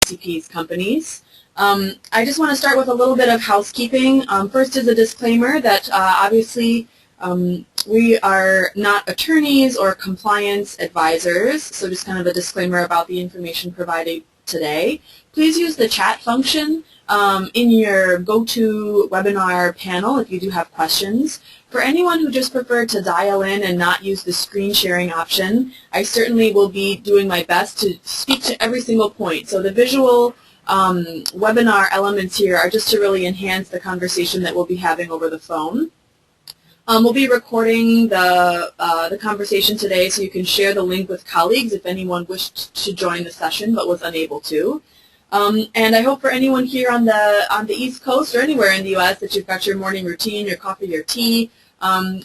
CECP's companies. I just want to start with a little bit of housekeeping. First is a disclaimer that obviously we are not attorneys or compliance advisors, so just kind of a disclaimer about the information provided today. Please use the chat function in your GoToWebinar panel if you do have questions. For anyone who just preferred to dial in and not use the screen sharing option, I certainly will be doing my best to speak to every single point. So the visual webinar elements here are just to really enhance the conversation that we'll be having over the phone. We'll be recording the conversation today, so you can share the link with colleagues if anyone wished to join the session but was unable to. And I hope for anyone here on the East Coast or anywhere in the U.S. that you've got your morning routine, your coffee, your tea.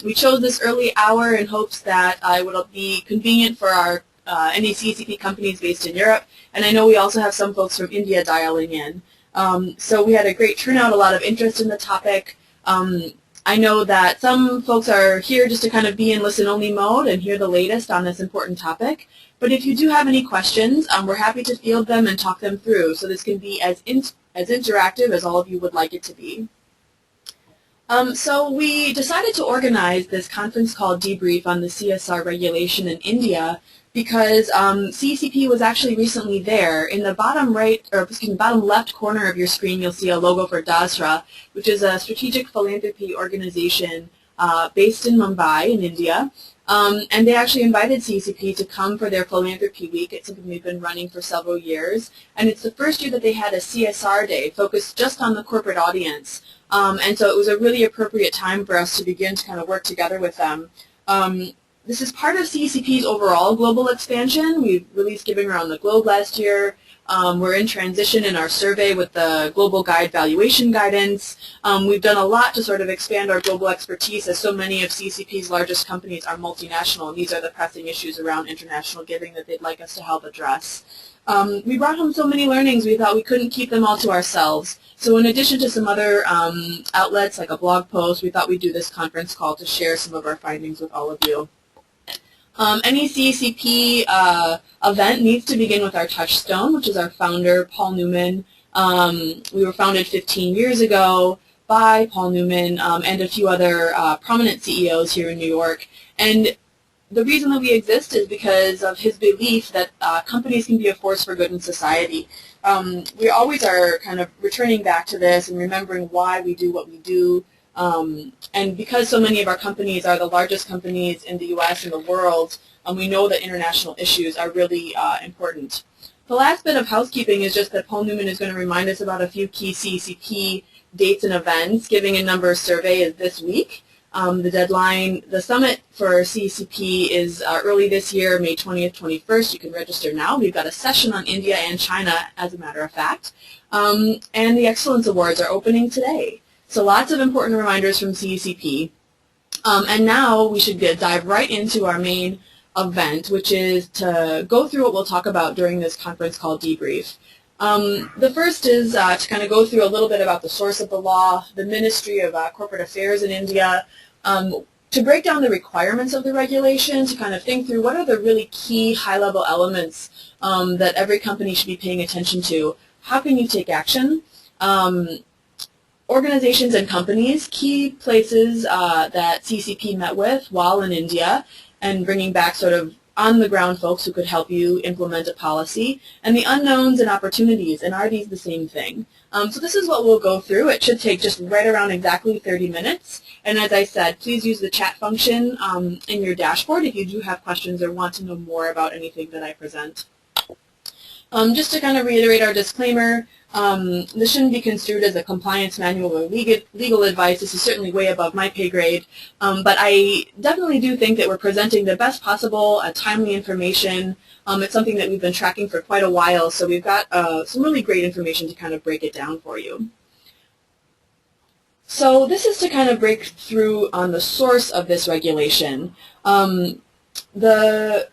We chose this early hour in hopes that it would be convenient for our any CECP companies based in Europe, and I know we also have some folks from India dialing in. So we had a great turnout, a lot of interest in the topic. I know that some folks are here just to kind of be in listen-only mode and hear the latest on this important topic. But if you do have any questions, we're happy to field them and talk them through. So this can be as interactive as all of you would like it to be. So we decided to organize this conference called Debrief on the CSR regulation in India because CECP was actually recently there. In the bottom right, or excuse me, bottom left corner of your screen, you'll see a logo for Csr, which is a strategic philanthropy organization based in Mumbai in India. And they actually invited CECP to come for their philanthropy week. It's something we've been running for several years. And it's the first year that they had a CSR day focused just on the corporate audience. And so it was a really appropriate time for us to begin to kind of work together with them. This is part of CECP's overall global expansion. We've released Giving Around the Globe last year. We're in transition in our survey with the Global Guide Valuation Guidance. We've done a lot to sort of expand our global expertise, as so many of CECP's largest companies are multinational, and these are the pressing issues around international giving that they'd like us to help address. We brought home so many learnings, we thought we couldn't keep them all to ourselves. So in addition to some other outlets like a blog post, we thought we'd do this conference call to share some of our findings with all of you. Any CECP event needs to begin with our touchstone, which is our founder, Paul Newman. We were founded 15 years ago by Paul Newman and a few other prominent CEOs here in New York. And the reason that we exist is because of his belief that companies can be a force for good in society. We always are kind of returning back to this and remembering why we do what we do. And because so many of our companies are the largest companies in the U.S. and the world, we know that international issues are really important. The last bit of housekeeping is just that Paul Newman is going to remind us about a few key CECP dates and events. Giving a Number survey is this week. The deadline, the summit for CECP is early this year, May 20th, 21st. You can register now. We've got a session on India and China, as a matter of fact. And the Excellence Awards are opening today. So lots of important reminders from CECP. And now we should dive right into our main event, which is to go through what we'll talk about during this conference called Debrief. The first is to kind of go through a little bit about the source of the law, the Ministry of Corporate Affairs in India, to break down the requirements of the regulation, to kind of think through what are the really key high-level elements that every company should be paying attention to. How can you take action? Organizations and companies, key places that CECP met with while in India, and bringing back sort of on-the-ground folks who could help you implement a policy, and the unknowns and opportunities, and are these the same thing? So this is what we'll go through. It should take just right around exactly 30 minutes, and as I said, please use the chat function in your dashboard if you do have questions or want to know more about anything that I present. Just to kind of reiterate our disclaimer, this shouldn't be construed as a compliance manual or legal advice. This is certainly way above my pay grade, but I definitely do think that we're presenting the best possible, timely information. It's something that we've been tracking for quite a while, so we've got some really great information to kind of break it down for you. So this is to kind of break through on the source of this regulation. The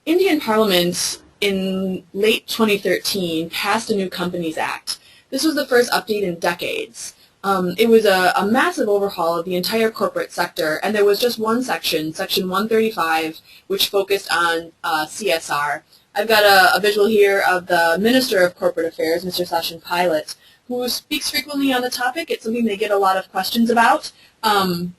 Indian Parliament in late 2013 passed a new Companies Act. This was the first update in decades. It was a massive overhaul of the entire corporate sector, and there was just one section, Section 135, which focused on CSR. I've got a visual here of the Minister of Corporate Affairs, Mr. Sachin Pilot, who speaks frequently on the topic. It's something they get a lot of questions about. And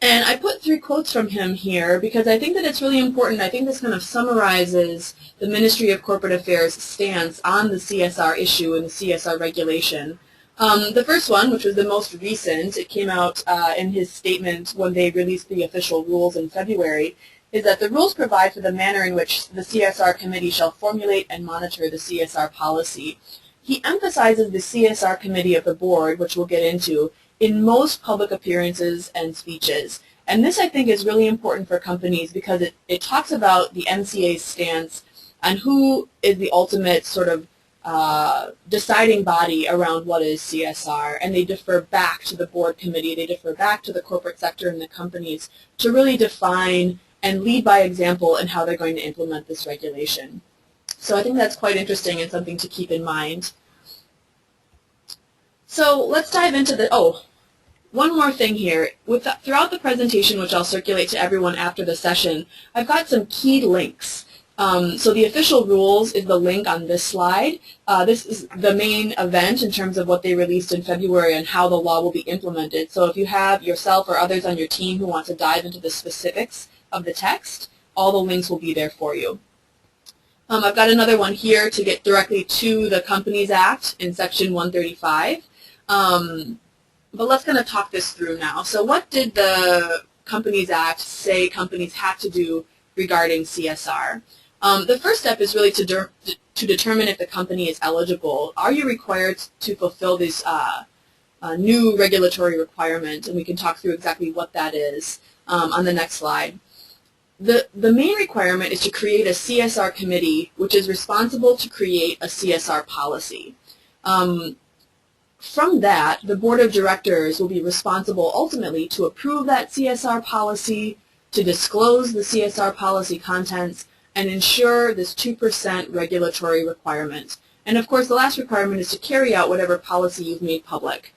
I put 3 quotes from him here because I think that it's really important. I think this kind of summarizes the Ministry of Corporate Affairs' stance on the CSR issue and the CSR regulation. The first one, which was the most recent, it came out in his statement when they released the official rules in February, is that the rules provide for the manner in which the CSR Committee shall formulate and monitor the CSR policy. He emphasizes the CSR Committee of the Board, which we'll get into, in most public appearances and speeches. And this, I think, is really important for companies because it talks about the MCA's stance on who is the ultimate sort of deciding body around what is CSR, and they defer back to the board committee, they defer back to the corporate sector and the companies to really define and lead by example in how they're going to implement this regulation. So I think that's quite interesting and something to keep in mind. So let's dive into one more thing here. Throughout the presentation, which I'll circulate to everyone after the session, I've got some key links. So the official rules is the link on this slide. This is the main event in terms of what they released in February and how the law will be implemented. So if you have yourself or others on your team who want to dive into the specifics of the text, all the links will be there for you. I've got another one here to get directly to the Companies Act in Section 135. But let's kind of talk this through now. So what did the Companies Act say companies have to do regarding CSR? The first step is really to determine if the company is eligible. Are you required to fulfill this new regulatory requirement? And we can talk through exactly what that is on the next slide. The main requirement is to create a CSR committee, which is responsible to create a CSR policy. From that, the board of directors will be responsible ultimately to approve that CSR policy, to disclose the CSR policy contents, and ensure this 2% regulatory requirement. And of course, the last requirement is to carry out whatever policy you've made public.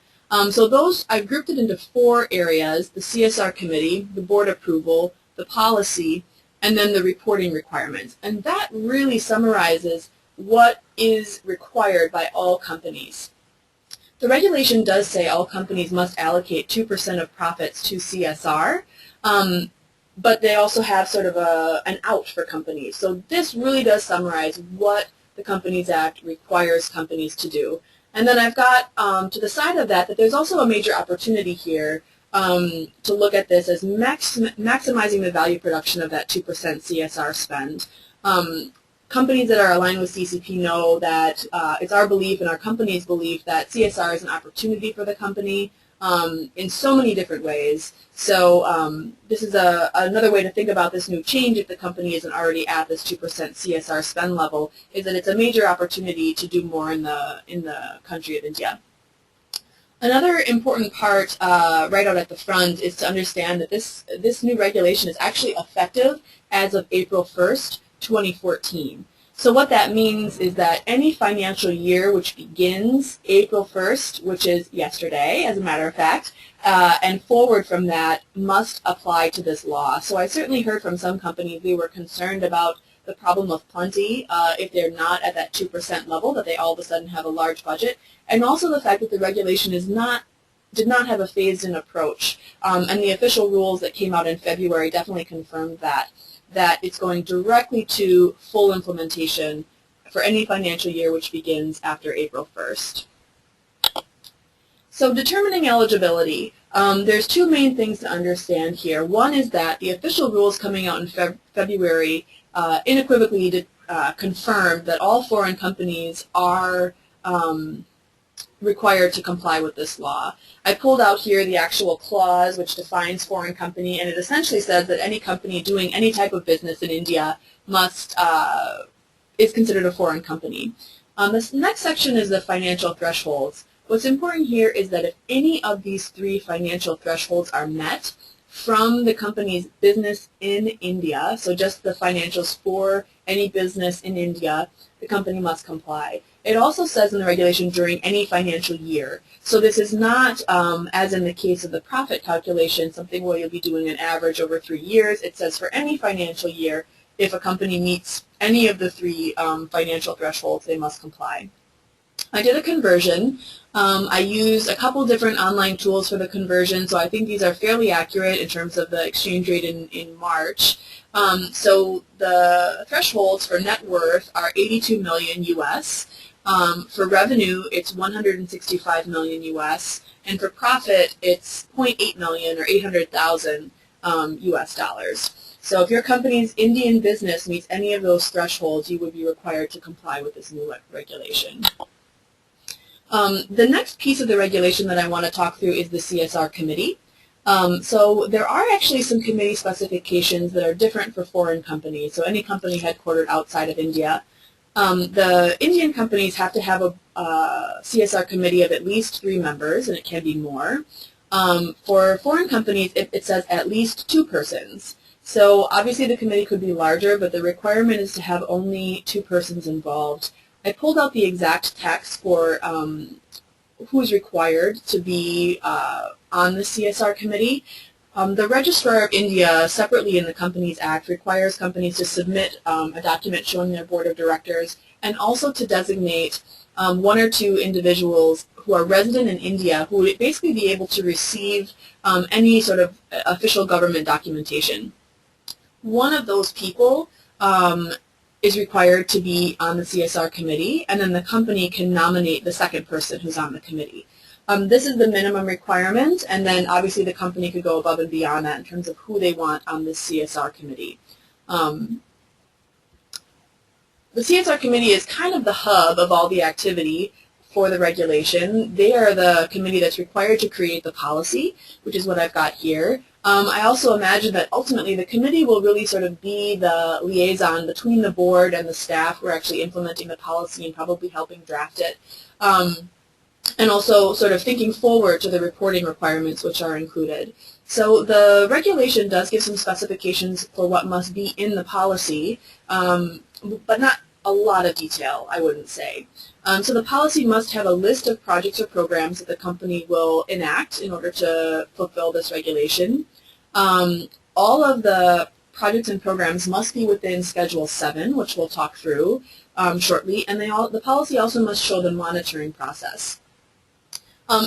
So those, I've grouped it into 4 areas: the CSR committee, the board approval, the policy, and then the reporting requirements. And that really summarizes what is required by all companies. The regulation does say all companies must allocate 2% of profits to CSR, but they also have sort of an out for companies. So this really does summarize what the Companies Act requires companies to do. And then I've got to the side of that there's also a major opportunity here to look at this as maximizing the value production of that 2% CSR spend. Companies that are aligned with CCP know that it's our belief and our company's belief that CSR is an opportunity for the company in so many different ways. So this is another way to think about this new change if the company isn't already at this 2% CSR spend level, is that it's a major opportunity to do more in the country of India. Another important part right out at the front is to understand that this new regulation is actually effective as of April 1st, 2014. So what that means is that any financial year which begins April 1st, which is yesterday, as a matter of fact, and forward from that must apply to this law. So I certainly heard from some companies they were concerned about the problem of plenty if they're not at that 2% level, that they all of a sudden have a large budget, and also the fact that the regulation did not have a phased-in approach. And the official rules that came out in February definitely confirmed that it's going directly to full implementation for any financial year which begins after April 1st. So determining eligibility, there's 2 main things to understand here. One is that the official rules coming out in February unequivocally confirmed that all foreign companies are required to comply with this law. I pulled out here the actual clause which defines foreign company, and it essentially says that any company doing any type of business in India is considered a foreign company. This next section is the financial thresholds. What's important here is that if any of these 3 financial thresholds are met from the company's business in India, so just the financials for any business in India, the company must comply. It also says in the regulation during any financial year. So this is not, as in the case of the profit calculation, something where you'll be doing an average over 3 years. It says for any financial year, if a company meets any of the three financial thresholds, they must comply. I did a conversion. I used a couple different online tools for the conversion, so I think these are fairly accurate in terms of the exchange rate in March. So the thresholds for net worth are 82 million US. For revenue, it's 165 million US. And for profit, it's 0.8 million or 800,000 US dollars. So if your company's Indian business meets any of those thresholds, you would be required to comply with this new regulation. The next piece of the regulation that I want to talk through is the CSR Committee. So there are actually some committee specifications that are different for foreign companies, so any company headquartered outside of India. The Indian companies have to have a CSR committee of at least 3 members, and it can be more. For foreign companies, it says at least 2 persons. So obviously the committee could be larger, but the requirement is to have only 2 persons involved. I pulled out the exact text for who is required to be on the CSR committee. The Registrar of India, separately in the Companies Act, requires companies to submit a document showing their board of directors and also to designate 1 or 2 individuals who are resident in India who would basically be able to receive any sort of official government documentation. One of those people is required to be on the CSR committee, and then the company can nominate the second person who's on the committee. This is the minimum requirement, and then obviously the company could go above and beyond that in terms of who they want on this CSR committee. The CSR committee is kind of the hub of all the activity for the regulation. They are the committee that's required to create the policy, which is what I've got here. I also imagine that ultimately the committee will really sort of be the liaison between the board and the staff who are actually implementing the policy and probably helping draft it. And also sort of thinking forward to the reporting requirements which are included. So the regulation does give some specifications for what must be in the policy, but not a lot of detail, I wouldn't say. So the policy must have a list of projects or programs that the company will enact in order to fulfill this regulation. All of the projects and programs must be within Schedule 7, which we'll talk through shortly, and the policy also must show the monitoring process.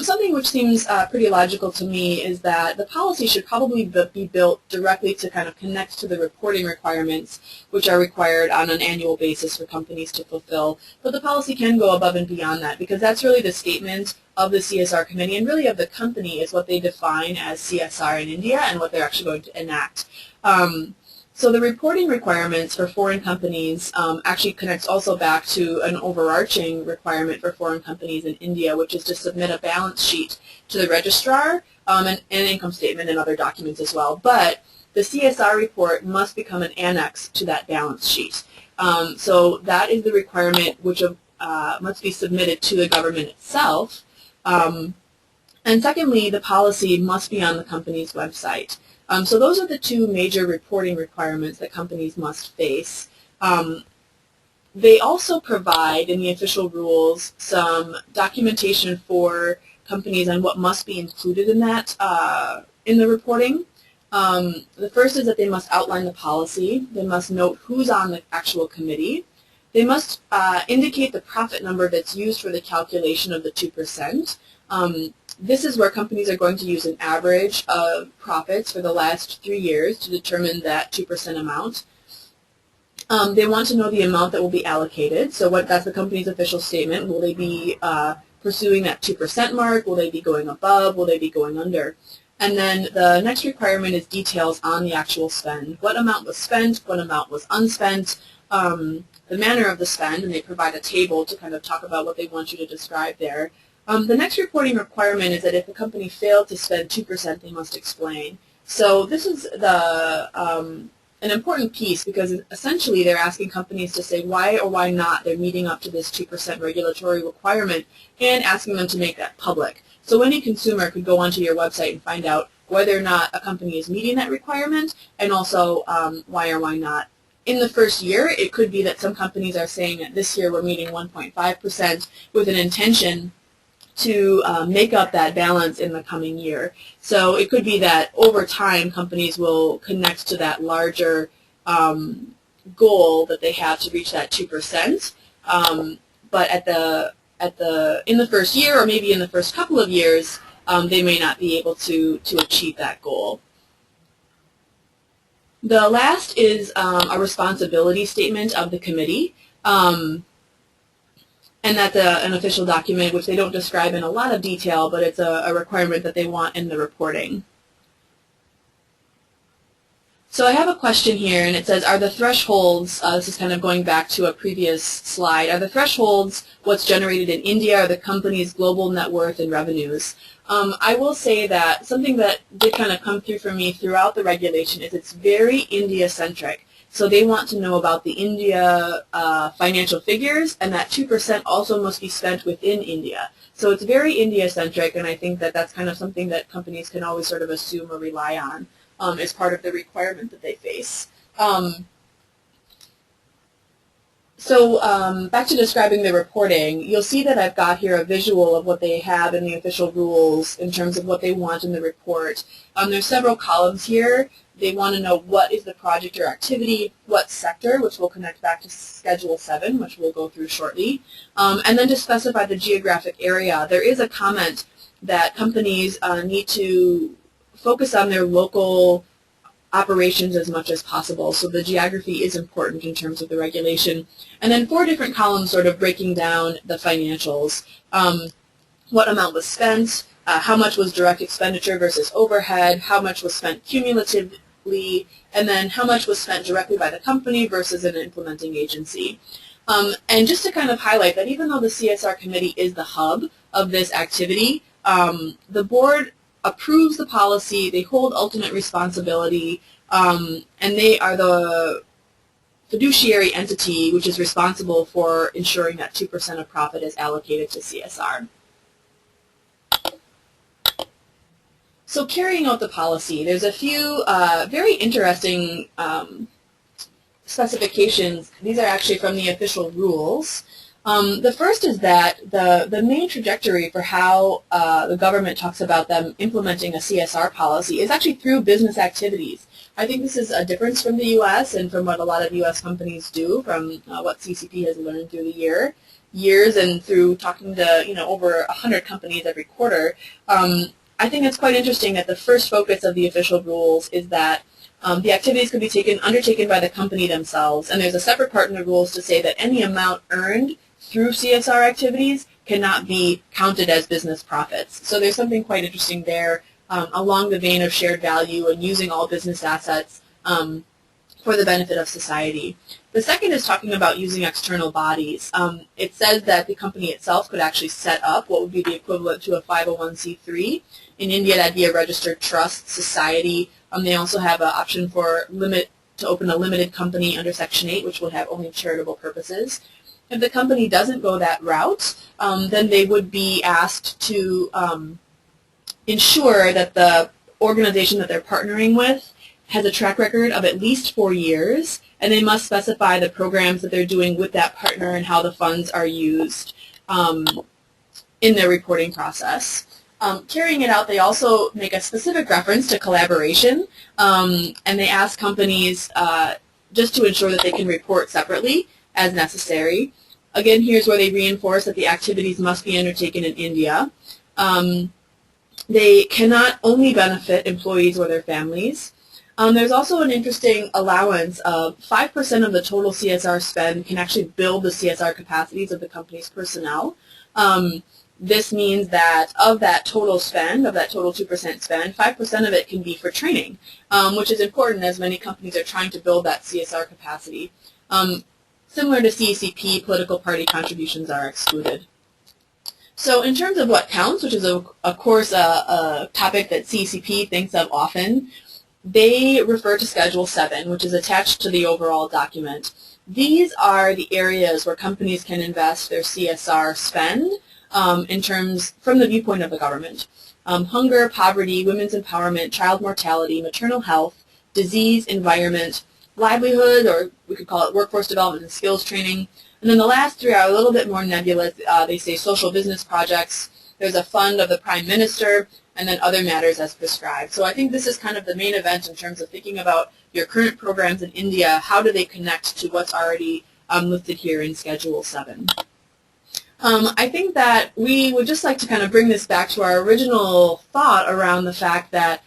Something which seems pretty logical to me is that the policy should probably be built directly to kind of connect to the reporting requirements which are required on an annual basis for companies to fulfill. But the policy can go above and beyond that because that's really the statement of the CSR committee and really of the company is what they define as CSR in India and what they're actually going to enact. So the reporting requirements for foreign companies actually connects also back to an overarching requirement for foreign companies in India, which is to submit a balance sheet to the registrar and an income statement and other documents as well. But the CSR report must become an annex to that balance sheet. So that is the requirement which must be submitted to the government itself. And secondly, the policy must be on the company's website. So those are the 2 major reporting requirements that companies must face. They also provide in the official rules some documentation for companies on what must be included in that in the reporting. The first is that they must outline the policy. They must note who's on the actual committee. They must indicate the profit number that's used for the calculation of the 2%. This is where companies are going to use an average of profits for the last 3 years to determine that 2% amount. They want to know the amount that will be allocated. So that's the company's official statement. Will they be pursuing that 2% mark? Will they be going above? Will they be going under? And then the next requirement is details on the actual spend. What amount was spent? What amount was unspent? The manner of the spend, and they provide a table to kind of talk about what they want you to describe there. The next reporting requirement is that if a company failed to spend 2%, they must explain. So this is an important piece because essentially they're asking companies to say why or why not they're meeting up to this 2% regulatory requirement and asking them to make that public. So any consumer could go onto your website and find out whether or not a company is meeting that requirement and also why or why not. In the first year, it could be that some companies are saying that this year we're meeting 1.5% with an intention to make up that balance in the coming year. So it could be that over time companies will connect to that larger goal that they have to reach that 2%. But in the first year, or maybe in the first couple of years, they may not be able to achieve that goal. The last is a responsibility statement of the committee, and that's an official document which they don't describe in a lot of detail, but it's a requirement that they want in the reporting. So I have a question here, and it says, are the thresholds, this is kind of going back to a previous slide, are the thresholds what's generated in India or the company's global net worth and revenues? I will say that something that did kind of come through for me throughout the regulation is it's very India-centric. So they want to know about the India financial figures, and that 2% also must be spent within India. So it's very India-centric, and I think that that's kind of something that companies can always sort of assume or rely on. As part of the requirement that they face. Back to describing the reporting, you'll see that I've got here a visual of what they have in the official rules in terms of what they want in the report. There's several columns here. They want to know what is the project or activity, what sector, which will connect back to Schedule 7, which we'll go through shortly, and then to specify the geographic area. There is a comment that companies need to focus on their local operations as much as possible. So the geography is important in terms of the regulation. And then 4 different columns sort of breaking down the financials. What amount was spent, how much was direct expenditure versus overhead, how much was spent cumulatively, and then how much was spent directly by the company versus an implementing agency. And just to kind of highlight that even though the CSR committee is the hub of this activity, the board approves the policy, they hold ultimate responsibility, and they are the fiduciary entity which is responsible for ensuring that 2% of profit is allocated to CSR. So carrying out the policy, there's a few very interesting specifications. These are actually from the official rules. The first is that the main trajectory for how the government talks about them implementing a CSR policy is actually through business activities. I think this is a difference from the U.S. and from what a lot of U.S. companies do, from what CCP has learned through the years and through talking to over 100 companies every quarter. I think it's quite interesting that the first focus of the official rules is that the activities could be undertaken by the company themselves, and there's a separate part in the rules to say that any amount earned through CSR activities cannot be counted as business profits. So there's something quite interesting there along the vein of shared value and using all business assets for the benefit of society. The second is talking about using external bodies. It says that the company itself could actually set up what would be the equivalent to a 501c3. In India, that'd be a registered trust society. They also have an option to open a limited company under Section 8, which would have only charitable purposes. If the company doesn't go that route, then they would be asked to ensure that the organization that they're partnering with has a track record of at least 4 years, and they must specify the programs that they're doing with that partner and how the funds are used in their reporting process. Carrying it out, they also make a specific reference to collaboration, and they ask companies just to ensure that they can report separately as necessary. Again, here's where they reinforce that the activities must be undertaken in India. They cannot only benefit employees or their families. There's also an interesting allowance of 5% of the total CSR spend can actually build the CSR capacities of the company's personnel. This means that of that total spend, of that total 2% spend, 5% of it can be for training, which is important as many companies are trying to build that CSR capacity. Similar to CECP, political party contributions are excluded. So in terms of what counts, which is of course a topic that CECP thinks of often, they refer to Schedule 7, which is attached to the overall document. These are the areas where companies can invest their CSR spend from the viewpoint of the government. Hunger, poverty, women's empowerment, child mortality, maternal health, disease, environment, livelihood, or we could call it workforce development and skills training. And then the last 3 are a little bit more nebulous. They say social business projects. There's a fund of the Prime Minister, and then other matters as prescribed. So I think this is kind of the main event in terms of thinking about your current programs in India. How do they connect to what's already listed here in Schedule 7? I think that we would just like to kind of bring this back to our original thought around the fact that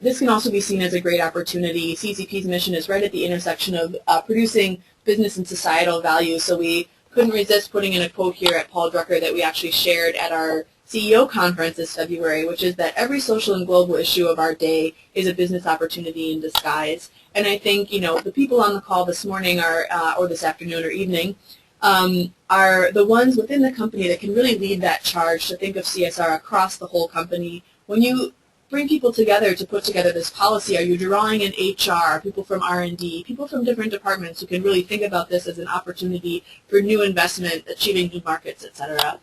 this can also be seen as a great opportunity. CECP's mission is right at the intersection of producing business and societal value, so we couldn't resist putting in a quote here at Paul Drucker that we actually shared at our CEO conference this February, which is that every social and global issue of our day is a business opportunity in disguise. And I think, you know, the people on the call this morning are, or this afternoon or evening, are the ones within the company that can really lead that charge to think of CSR across the whole company. When you bring people together to put together this policy, are you drawing in HR, people from R&D, people from different departments who can really think about this as an opportunity for new investment, achieving new markets, etc.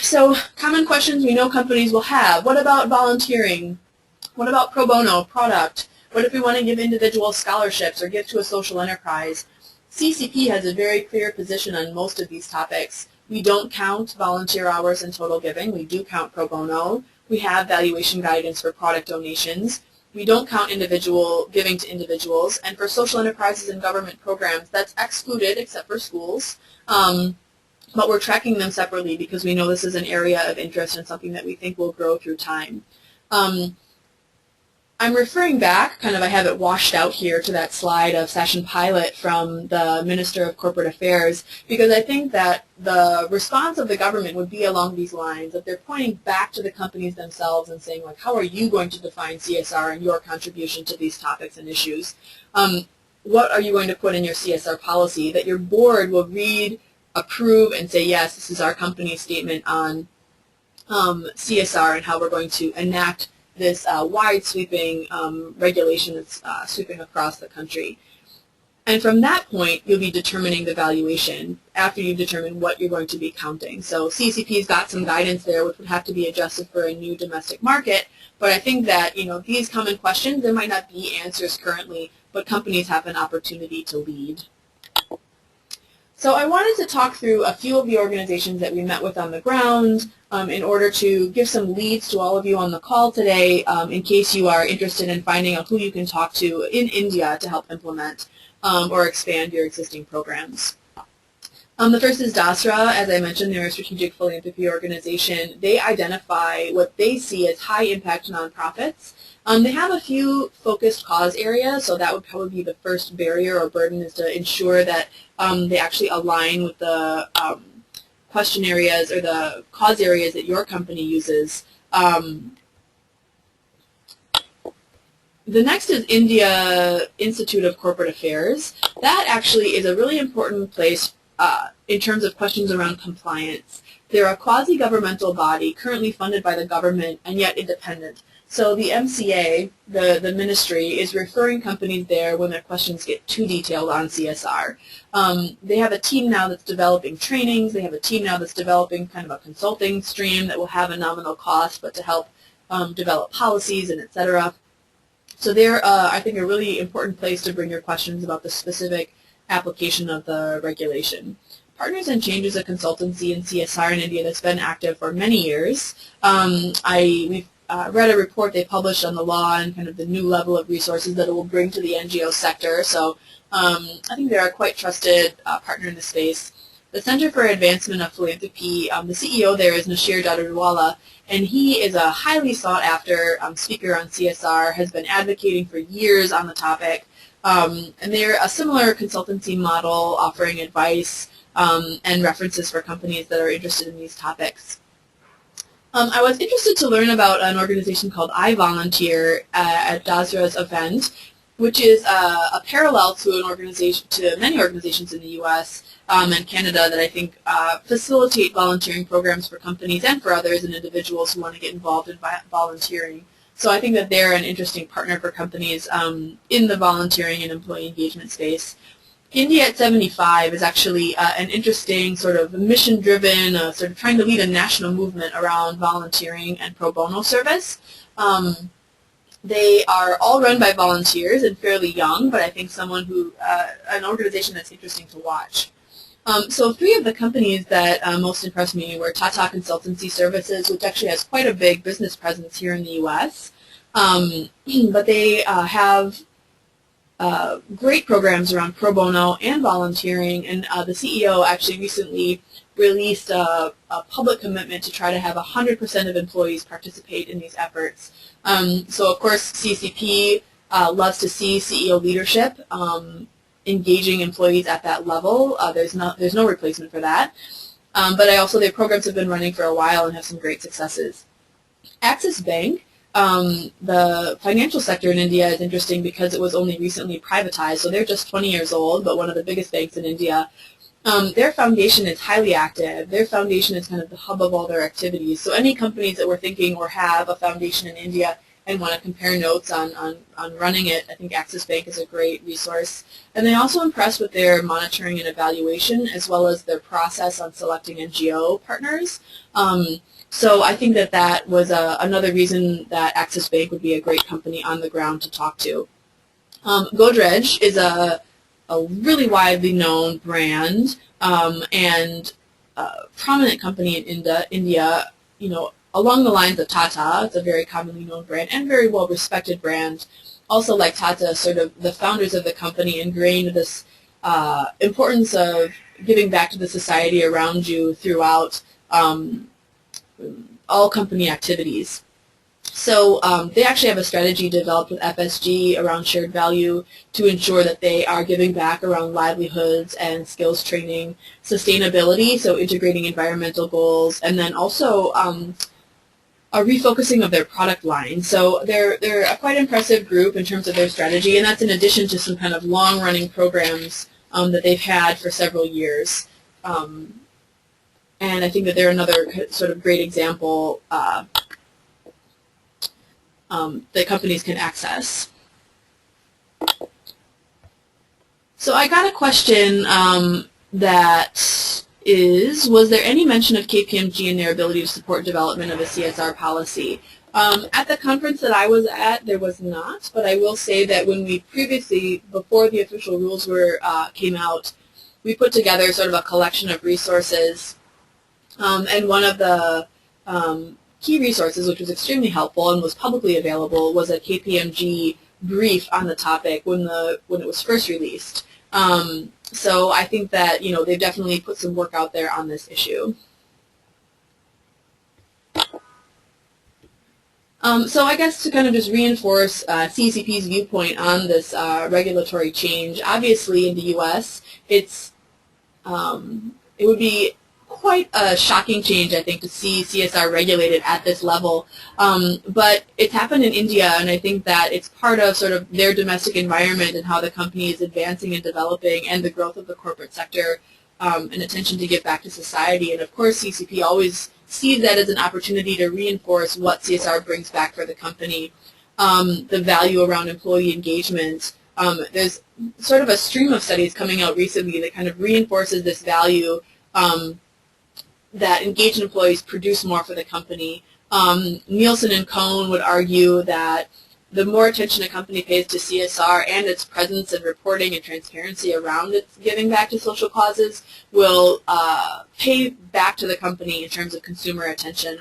So common questions we know companies will have. What about volunteering? What about pro bono, product? What if we want to give individual scholarships or give to a social enterprise? CCP has a very clear position on most of these topics. We don't count volunteer hours in total giving. We do count pro bono. We have valuation guidance for product donations. We don't count individual giving to individuals. And for social enterprises and government programs, that's excluded except for schools. But we're tracking them separately because we know this is an area of interest and something that we think will grow through time. I'm referring back, kind of I have it washed out here, to that slide of Sachin Pilot from the Minister of Corporate Affairs, because I think that the response of the government would be along these lines, that they're pointing back to the companies themselves and saying, like, how are you going to define CSR and your contribution to these topics and issues? What are you going to put in your CSR policy that your board will read, approve, and say, yes, this is our company's statement on CSR and how we're going to enact this wide-sweeping regulation that's sweeping across the country. And from that point, you'll be determining the valuation after you've determined what you're going to be counting. So CCP's got some guidance there, which would have to be adjusted for a new domestic market. But I think that, you know, these common questions, there might not be answers currently, but companies have an opportunity to lead. So I wanted to talk through a few of the organizations that we met with on the ground in order to give some leads to all of you on the call today in case you are interested in finding out who you can talk to in India to help implement or expand your existing programs. The first is DASRA. As I mentioned, they're a strategic philanthropy organization. They identify what they see as high-impact nonprofits. They have a few focused cause areas, so that would probably be the first barrier or burden, is to ensure that they actually align with the question areas or the cause areas that your company uses. The next is India Institute of Corporate Affairs. That actually is a really important place in terms of questions around compliance. They're a quasi-governmental body currently funded by the government and yet independent. So the MCA, the ministry, is referring companies there when their questions get too detailed on CSR. They have a team now that's developing trainings. They have a team now that's developing kind of a consulting stream that will have a nominal cost, but to help develop policies and et cetera. So they're, I think, a really important place to bring your questions about the specific application of the regulation. Partners in Change is a consultancy in CSR in India that's been active for many years. We've read a report they published on the law and kind of the new level of resources that it will bring to the NGO sector. So I think they're a quite trusted partner in the space. The Center for Advancement of Philanthropy, the CEO there is Nashir Dadurwala, and he is a highly sought after speaker on CSR, has been advocating for years on the topic. And they're a similar consultancy model offering advice and references for companies that are interested in these topics. I was interested to learn about an organization called I Volunteer at DASRA's event, which is a parallel to an organization, to many organizations in the U.S. And Canada that I think facilitate volunteering programs for companies and for others and individuals who want to get involved in volunteering. So I think that they're an interesting partner for companies in the volunteering and employee engagement space. India at 75 is actually an interesting sort of mission-driven, sort of trying to lead a national movement around volunteering and pro bono service. They are all run by volunteers and fairly young, but I think someone who, an organization that's interesting to watch. So three of the companies that most impressed me were Tata Consultancy Services, which actually has quite a big business presence here in the U.S., but they have great programs around pro bono and volunteering, and the CEO actually recently released a public commitment to try to have 100% of employees participate in these efforts. So of course CCP loves to see CEO leadership engaging employees at that level. There's no replacement for that. But their programs have been running for a while and have some great successes. Axis Bank, the financial sector in India is interesting because it was only recently privatized, so they're just 20 years old, but one of the biggest banks in India. Their foundation is highly active. Their foundation is kind of the hub of all their activities. So any companies that were thinking or have a foundation in India and want to compare notes on running it, I think Axis Bank is a great resource. And they also impressed with their monitoring and evaluation, as well as their process on selecting NGO partners. So I think that was another reason that Axis Bank would be a great company on the ground to talk to. Godrej is a really widely known brand and prominent company in India, along the lines of Tata. It's a very commonly known brand and very well-respected brand. Also, like Tata, sort of the founders of the company ingrained this importance of giving back to the society around you throughout all company activities. So they actually have a strategy developed with FSG around shared value to ensure that they are giving back around livelihoods and skills training, sustainability, so integrating environmental goals, and then also a refocusing of their product line. So they're a quite impressive group in terms of their strategy, and that's in addition to some kind of long-running programs that they've had for several years. And I think that they're another sort of great example that companies can access. So I got a question that was there any mention of KPMG and their ability to support development of a CSR policy? At the conference that I was at, there was not, but I will say that when we previously, before the official rules came out, we put together sort of a collection of resources, and one of the key resources, which was extremely helpful and was publicly available, was a KPMG brief on the topic when it was first released. So I think that they've definitely put some work out there on this issue. So I guess to kind of just reinforce CECP's viewpoint on this regulatory change, obviously in the U.S. it would be quite a shocking change, I think, to see CSR regulated at this level. But it's happened in India, and I think that it's part of sort of their domestic environment and how the company is advancing and developing, and the growth of the corporate sector, and attention to give back to society. And of course, CCP always sees that as an opportunity to reinforce what CSR brings back for the company, the value around employee engagement. There's sort of a stream of studies coming out recently that kind of reinforces this value that engaged employees produce more for the company. Nielsen and Cohn would argue that the more attention a company pays to CSR and its presence and reporting and transparency around its giving back to social causes will pay back to the company in terms of consumer attention.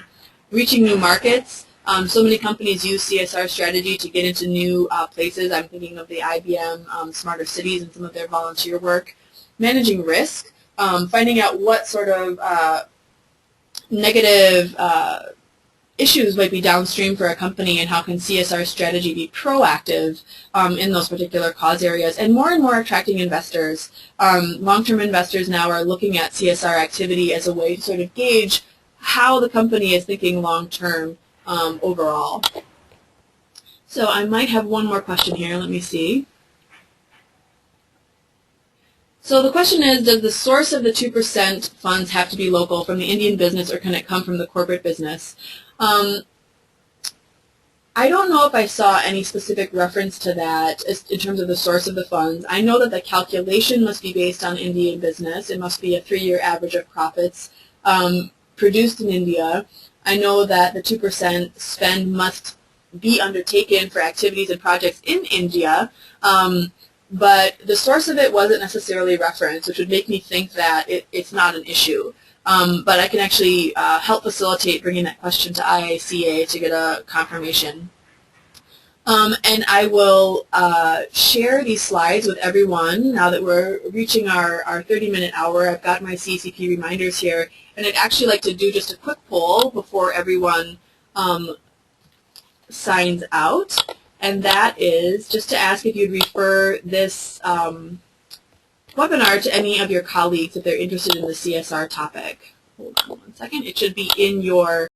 Reaching new markets. So many companies use CSR strategy to get into new places. I'm thinking of the IBM Smarter Cities and some of their volunteer work. Managing risk. Finding out what sort of negative issues might be downstream for a company, and how can CSR strategy be proactive in those particular cause areas, and more attracting investors. Long-term investors now are looking at CSR activity as a way to sort of gauge how the company is thinking long-term overall. So I might have one more question here. Let me see. So the question is, does the source of the 2% funds have to be local from the Indian business, or can it come from the corporate business? I don't know if I saw any specific reference to that in terms of the source of the funds. I know that the calculation must be based on Indian business. It must be a 3-year average of profits produced in India. I know that the 2% spend must be undertaken for activities and projects in India. but the source of it wasn't necessarily referenced, which would make me think that it's not an issue. But I can actually help facilitate bringing that question to IICA to get a confirmation. And I will share these slides with everyone now that we're reaching our 30-minute hour. I've got my CECP reminders here, and I'd actually like to do just a quick poll before everyone signs out, and that is just to ask if you'd refer this webinar to any of your colleagues if they're interested in the CSR topic. Hold on one second. It should be in your